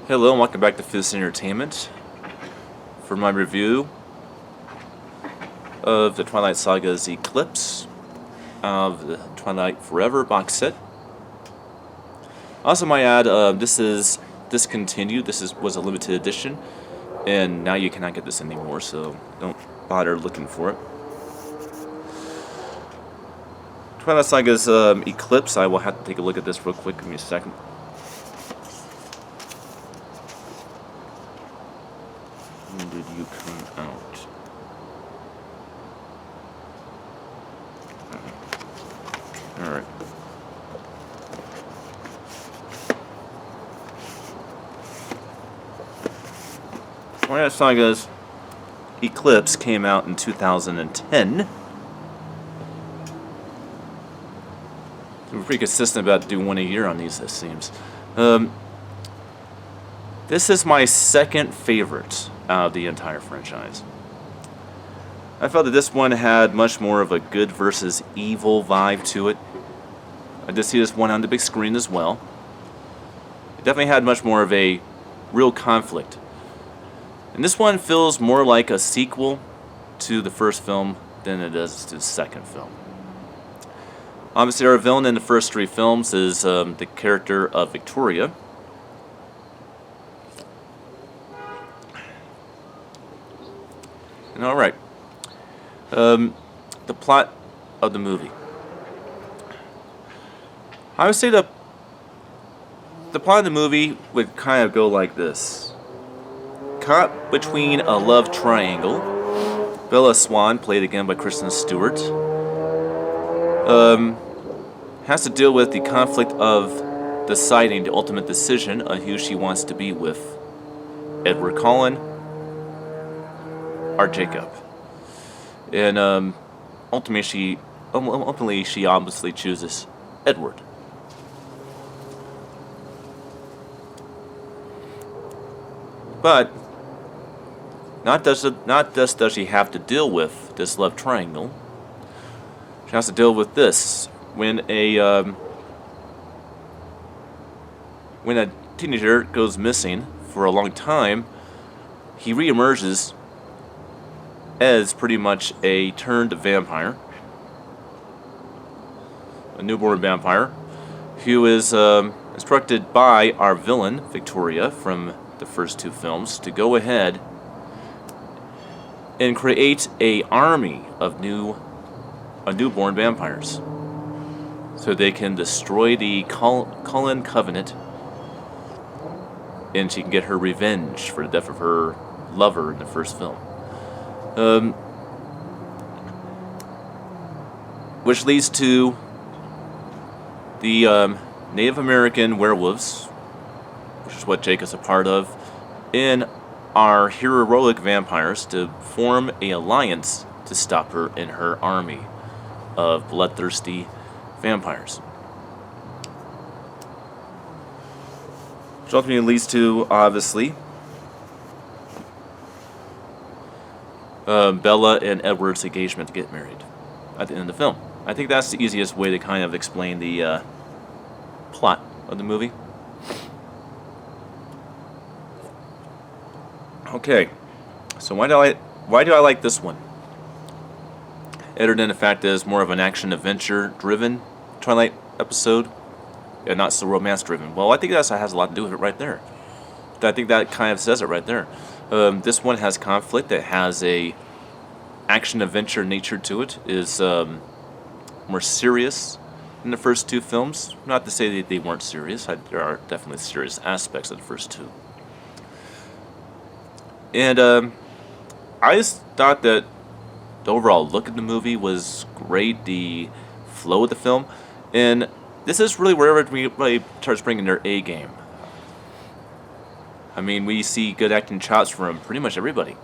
Hello and welcome back to Fizz Entertainment for my review of the Twilight Saga's Eclipse of the Twilight Forever box set. Also, might add, this is discontinued. Was a limited edition, and now you cannot get this anymore, so don't bother looking for it. Twilight Saga's Eclipse. I will have to take a look at this real quick. Give me a second. When did you come out? Alright. Twilight Saga's Eclipse came out in 2010. We're pretty consistent about doing one a year on these, it seems. This is my second favorite out of the entire franchise. I felt that this one had much more of a good versus evil vibe to it. I did see this one on the big screen as well. It definitely had much more of a real conflict. And this one feels more like a sequel to the first film than it does to the second film. Obviously, our villain in the first three films is the character of Victoria. And alright. The plot of the movie. I would say the plot of the movie would kind of go like this. Caught between a love triangle, Bella Swan, played again by Kristen Stewart, has to deal with the conflict of deciding the ultimate decision of who she wants to be with, Edward Cullen or Jacob. And ultimately she obviously chooses Edward. But not just does she have to deal with this love triangle. She has to deal with this when a teenager goes missing for a long time. He reemerges as pretty much a turned vampire, a newborn vampire, who is instructed by our villain Victoria from the first two films to go ahead and create an army of newborn vampires, so they can destroy the Cullen Covenant, and she can get her revenge for the death of her lover in the first film. Which leads to the Native American werewolves, which is what Jake is a part of, and our heroic vampires to form an alliance to stop her in her army of bloodthirsty vampires. Which ultimately leads to, obviously, Bella and Edward's engagement to get married at the end of the film. I think that's the easiest way to kind of explain the plot of the movie. Okay, so why do I like this one? Other than the fact that it's more of an action-adventure-driven Twilight episode, and not so romance-driven. Well, I think that has a lot to do with it right there. I think that kind of says it right there. This one has conflict. It has a action-adventure nature to it. Is more serious than the first two films. Not to say that they weren't serious. There are definitely serious aspects of the first two. And I just thought that the overall look of the movie was great. The flow of the film, and this is really where everybody starts bringing their A game. I mean, we see good acting chops from pretty much everybody.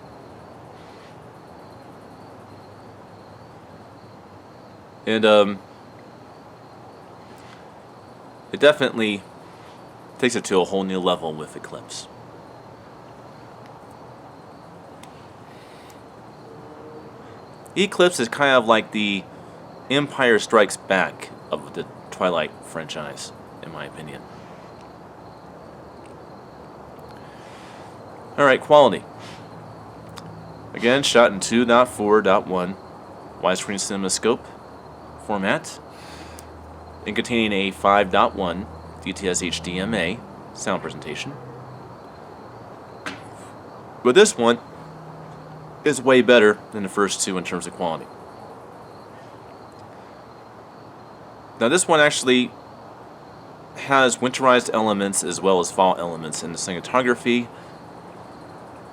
And it definitely takes it to a whole new level with Eclipse. Eclipse is kind of like the Empire Strikes Back of the Twilight franchise, in my opinion. Alright, quality. Again, shot in 2.4.1 widescreen cinemascope format and containing a 5.1 DTS HDMA sound presentation. But this one is way better than the first two in terms of quality. Now this one actually has winterized elements as well as fall elements in the cinematography,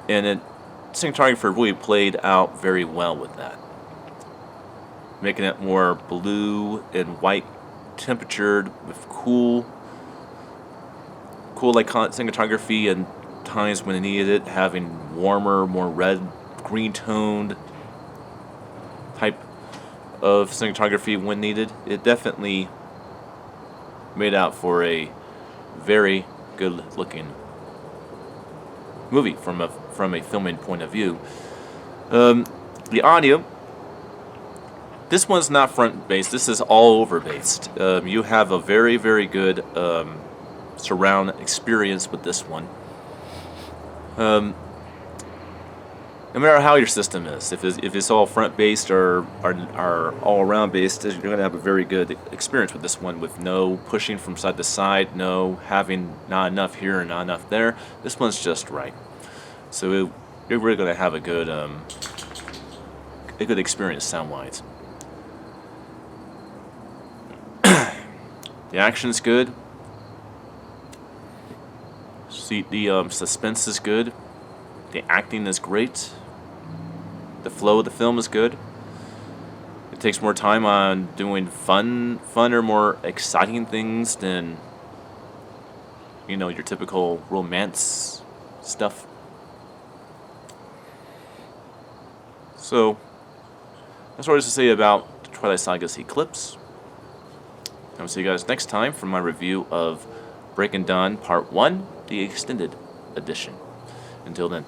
and the cinematographer really played out very well with that, making it more blue and white temperatured with cool like cinematography, and times when it needed it, having warmer, more red, green toned type of cinematography when needed. It definitely made out for a very good looking movie from a filming point of view. The audio, this one's not front based, this is all over based. You have a very, very good surround experience with this one. No matter how your system is, if it's all front based or all around based, you're going to have a very good experience with this one, with no pushing from side to side, no having not enough here and not enough there. This one's just right. So you're really going to have a good experience sound wise. The action's good. The suspense is good. The acting is great. The flow of the film is good. It takes more time on doing funner, more exciting things than, your typical romance stuff. So, that's what I was to say about Twilight Saga's Eclipse. I'll see you guys next time for my review of Breaking Dawn Part 1, the Extended Edition. Until then.